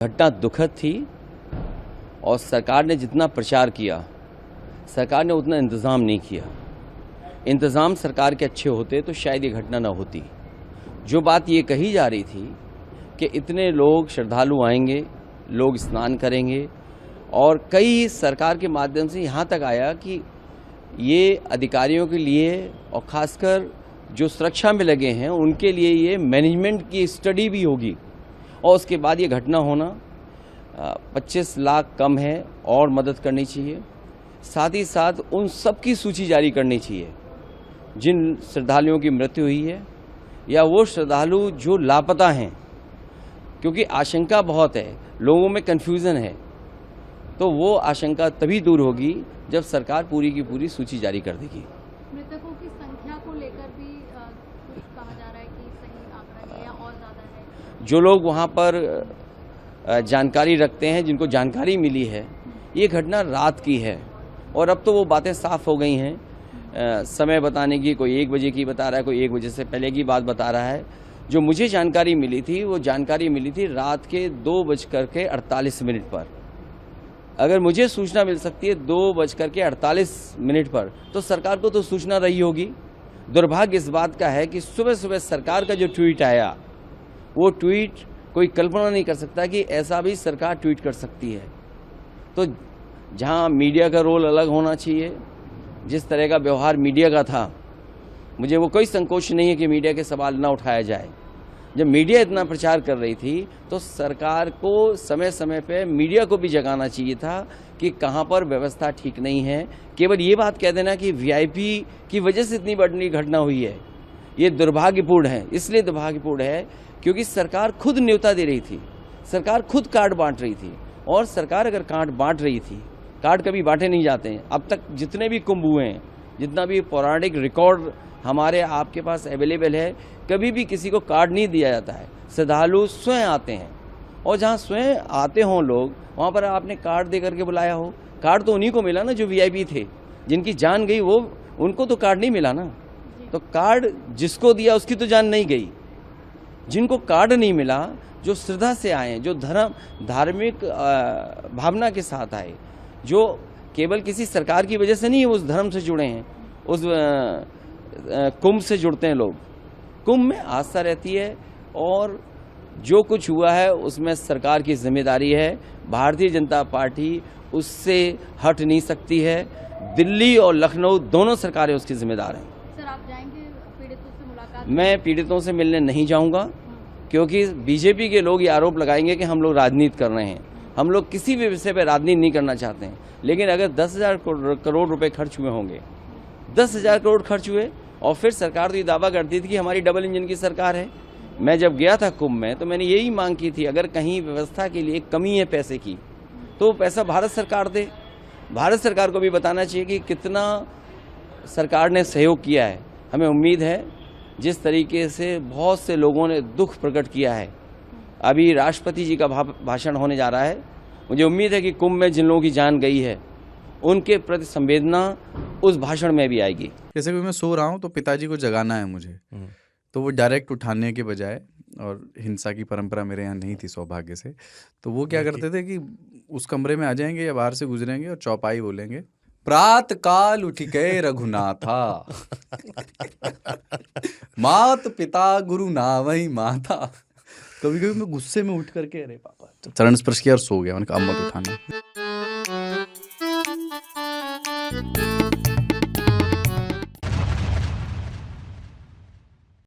घटना दुखद थी और सरकार ने जितना प्रचार किया, सरकार ने उतना इंतज़ाम नहीं किया। इंतज़ाम सरकार के अच्छे होते तो शायद ये घटना ना होती। जो बात ये कही जा रही थी कि इतने लोग श्रद्धालु आएंगे, लोग स्नान करेंगे, और कई सरकार के माध्यम से यहाँ तक आया कि ये अधिकारियों के लिए और ख़ासकर जो सुरक्षा में लगे हैं उनके लिए ये मैनेजमेंट की स्टडी भी होगी, और उसके बाद ये घटना होना 25 लाख कम है और मदद करनी चाहिए। साथ ही साथ उन सब की सूची जारी करनी चाहिए जिन श्रद्धालुओं की मृत्यु हुई है या वो श्रद्धालु जो लापता हैं, क्योंकि आशंका बहुत है, लोगों में कन्फ्यूज़न है। तो वो आशंका तभी दूर होगी जब सरकार पूरी की पूरी सूची जारी कर देगी। मृतकों की संख्या को लेकर भी कुछ कहा जा रहा है कि सही आंकड़ा है या और ज़्यादा है? जो लोग वहाँ पर जानकारी रखते हैं, जिनको जानकारी मिली है, ये घटना रात की है और अब तो वो बातें साफ हो गई हैं। समय बताने की, कोई 1 बजे की बता रहा है, कोई 1 बजे से पहले की बात बता रहा है। जो मुझे जानकारी मिली थी वो जानकारी मिली थी रात के 2:48 पर। अगर मुझे सूचना मिल सकती है 2:48 पर, तो सरकार को तो सूचना रही होगी। दुर्भाग्य इस बात का है कि सुबह सुबह सरकार का जो ट्वीट आया, वो ट्वीट कोई कल्पना नहीं कर सकता कि ऐसा भी सरकार ट्वीट कर सकती है। तो जहां मीडिया का रोल अलग होना चाहिए, जिस तरह का व्यवहार मीडिया का था, मुझे वो कोई संकोच नहीं है कि मीडिया के सवाल ना उठाया जाए। जब मीडिया इतना प्रचार कर रही थी तो सरकार को समय समय पे मीडिया को भी जगाना चाहिए था कि कहाँ पर व्यवस्था ठीक नहीं है। केवल ये बात कह देना कि वीआईपी की वजह से इतनी बड़ी घटना हुई है, ये दुर्भाग्यपूर्ण है। इसलिए दुर्भाग्यपूर्ण है क्योंकि सरकार खुद न्योता दे रही थी, सरकार खुद कार्ड बांट रही थी। और सरकार अगर कार्ड बांट रही थी, कार्ड कभी बांटे नहीं जाते हैं। अब तक जितने भी कुंभ हुए हैं, जितना भी पौराणिक रिकॉर्ड हमारे आपके पास अवेलेबल है, कभी भी किसी को कार्ड नहीं दिया जाता है। श्रद्धालु स्वयं आते हैं, और जहाँ स्वयं आते हों लोग, वहाँ पर आपने कार्ड दे करके बुलाया हो। कार्ड तो उन्हीं को मिला ना जो वीआईपी थे, जिनकी जान गई वो, उनको तो कार्ड नहीं मिला ना। तो कार्ड जिसको दिया उसकी तो जान नहीं गई। जिनको कार्ड नहीं मिला, जो श्रद्धा से आए, जो धार्मिक भावना के साथ आए, जो केवल किसी सरकार की वजह से नहीं उस धर्म से जुड़े हैं, उस कुंभ से जुड़ते हैं लोग। कुंभ में आस्था रहती है और जो कुछ हुआ है उसमें सरकार की जिम्मेदारी है। भारतीय जनता पार्टी उससे हट नहीं सकती है। दिल्ली और लखनऊ दोनों सरकारें उसकी जिम्मेदार हैं। सर, आप जाएंगे पीड़ितों से मुलाकात? मैं पीड़ितों से मिलने नहीं जाऊंगा, क्योंकि बीजेपी के लोग ये आरोप लगाएंगे कि हम लोग राजनीति कर रहे हैं। हम लोग किसी भी विषय पर राजनीति नहीं करना चाहते हैं। लेकिन अगर 10,000 करोड़ रुपए खर्च हुए होंगे, 10,000 करोड़ खर्च हुए, और फिर सरकार तो ये दावा करती थी कि हमारी डबल इंजन की सरकार है। मैं जब गया था कुंभ में तो मैंने यही मांग की थी, अगर कहीं व्यवस्था के लिए कमी है पैसे की, तो पैसा भारत सरकार दे। भारत सरकार को भी बताना चाहिए कि कितना सरकार ने सहयोग किया है। हमें उम्मीद है, जिस तरीके से बहुत से लोगों ने दुख प्रकट किया है, अभी राष्ट्रपति जी का भाषण होने जा रहा है, मुझे उम्मीद है कि कुंभ में जिन लोगों की जान गई है उनके प्रति संवेदना उस भाषण में भी आएगी। जैसे कि मैं सो रहा हूँ तो पिताजी को जगाना है मुझे, तो वो डायरेक्ट उठाने के बजाय, और हिंसा की परंपरा मेरे यहाँ नहीं थी सौभाग्य से, तो वो क्या करते थे कि उस कमरे में आ जाएंगे या बाहर से गुजरेंगे और चौपाई बोलेंगे, प्रात काल उठ गए रघुनाथा मात पिता गुरु नावई माता। कभी कभी मैं गुस्से में उठ करके अरे पापा, चरण स्पर्श किया और सो गया। मैंने कहा अब मत उठाना।